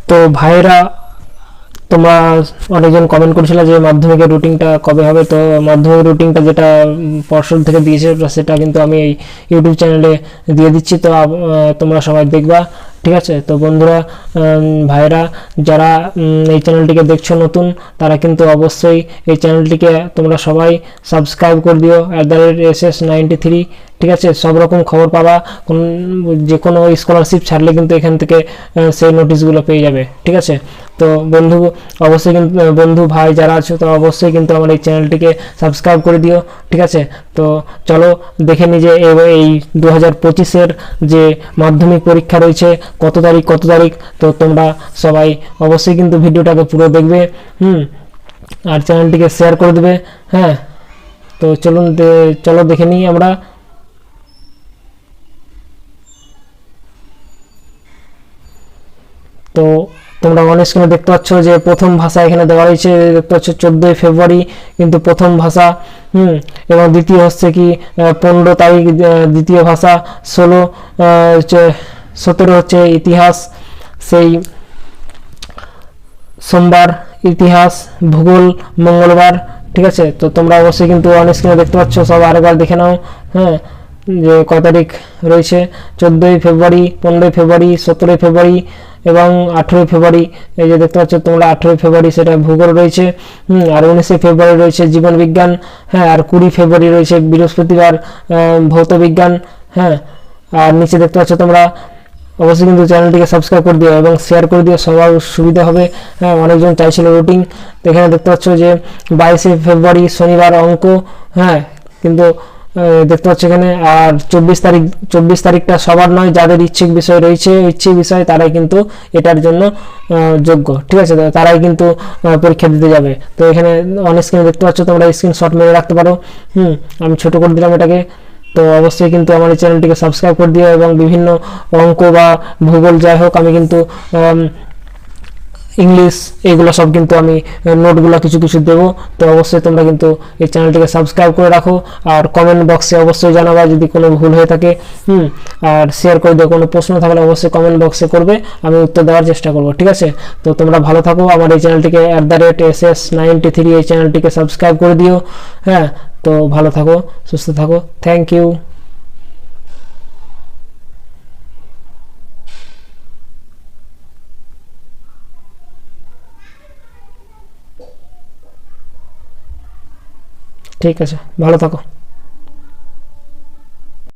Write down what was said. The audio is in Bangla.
তো ভাইরা, তোমরা অনেকজন কমেন্ট করেছিল যে মাধ্যমিকের রুটিনটা কবে হবে। তো মাধ্যমিক রুটিনটা যেটা পর্ষদ থেকে দিয়েছে সেটা কিন্তু আমি এই ইউটিউব চ্যানেলে দিয়ে দিচ্ছি। তো তোমরা সবাই দেখবা, ঠিক আছে? তো বন্ধুরা, ভাইরা যারা এই চ্যানেলটিকে দেখছো নতুন, তারা কিন্তু অবশ্যই এই চ্যানেলটিকে তোমরা সবাই সাবস্ক্রাইব করে দিও, @SS93, ঠিক আছে? সব রকম খবর পাবা, যে কোনো স্কলারশিপ ছাড়লে কিন্তু এখান থেকে সেই নোটিশগুলো পেয়ে যাবে, ঠিক আছে? তো বন্ধু, অবশ্যই কিন্তু বন্ধু ভাই যারা আছো, তো অবশ্যই কিন্তু আমার এই চ্যানেলটিকে সাবস্ক্রাইব করে দিও, ঠিক আছে? তো চলো দেখে নি যে এই 2025-এর যে মাধ্যমিক পরীক্ষা রয়েছে কত তারিখ। তো তোমরা সবাই অবশ্যই কিন্তু ভিডিওটাকে পুরো দেখবে, আর চ্যানেলটিকে শেয়ার করে দেবে। হ্যাঁ, তো চলো দেখে নিই আমরা। তো তোমরা অন স্ক্রিনে দেখতে পাচ্ছ যে প্রথম ভাষা এখানে দেওয়া রয়েছে, দেখতে পাচ্ছ 14ই ফেব্রুয়ারি কিন্তু প্রথম ভাষা, এবং দ্বিতীয় হচ্ছে কি 15 তারিখ দ্বিতীয় ভাষা, 17 হচ্ছে ইতিহাস, সেই সোমবার ইতিহাস, ভূগোল মঙ্গলবার, ঠিক আছে? তো তোমরা অবশ্যই কিন্তু অন স্ক্রিনে দেখতে পাচ্ছ, সব আরেকবার দেখে নাও। হ্যাঁ, যে কত তারিখ রয়েছে, 14ই ফেব্রুয়ারি, 15ই ফেব্রুয়ারি, 17ই ফেব্রুয়ারি এবং 18ই ফেব্রুয়ারি। এই যে দেখতে পাচ্ছ তোমরা 18ই ফেব্রুয়ারি সেটা ভূগোল রয়েছে, আর 19শে ফেব্রুয়ারি রয়েছে জীবন বিজ্ঞান। হ্যাঁ, আর 20 ফেব্রুয়ারি রয়েছে বৃহস্পতিবার ভৌত বিজ্ঞান। হ্যাঁ, আর নিচে দেখতে পাচ্ছ তোমরা অবশ্যই কিন্তু চ্যানেলটিকে সাবস্ক্রাইব করে দিও এবং শেয়ার করে দিও, সবার সুবিধা হবে। হ্যাঁ, অনেকজন চাইছিল রুটিন, তো এখানে দেখতে পাচ্ছ যে 22শে ফেব্রুয়ারি শনিবার অঙ্ক। হ্যাঁ, কিন্তু দেখতে পাচ্ছ এখানে। আর 24 তারিখটা সবার নয়, যাদের ইচ্ছিক বিষয় রয়েছে, ইচ্ছিক বিষয় তারাই কিন্তু এটার জন্য যোগ্য, ঠিক আছে? তারাই কিন্তু পরীক্ষা দিতে যাবে। তো এখানে অন স্ক্রিনে দেখতে পাচ্ছ, তোমরা স্ক্রিনশট মেরে রাখতে পারো। আমি ছোট করে দিলাম এটাকে। তো অবশ্যই কিন্তু আমার এই চ্যানেলটিকে সাবস্ক্রাইব করে দিও এবং বিভিন্ন অঙ্ক বা ভূগোল যাই হোক, আমি কিন্তু ইংলিশ এগুলো সব কিন্তু আমি নোটগুলো কিছু দেবো। তো অবশ্যই তোমরা কিন্তু এই চ্যানেলটিকে সাবস্ক্রাইব করে রাখো, আর কমেন্ট বক্সে অবশ্যই জানাবা যদি কোনো ভুল হয়ে থাকে। আর শেয়ার করে দিও, কোনো প্রশ্ন থাকলে অবশ্যই কমেন্ট বক্সে করবে, আমি উত্তর দেওয়ার চেষ্টা করবো, ঠিক আছে? তো তোমরা ভালো থাকো, আমার এই চ্যানেলটিকে @SS93 এই চ্যানেলটিকে সাবস্ক্রাইব করে দিও। হ্যাঁ, তো ভালো থাকো, সুস্থ থাকো, থ্যাংক ইউ। ঠিক আছে, ভালো থাকো।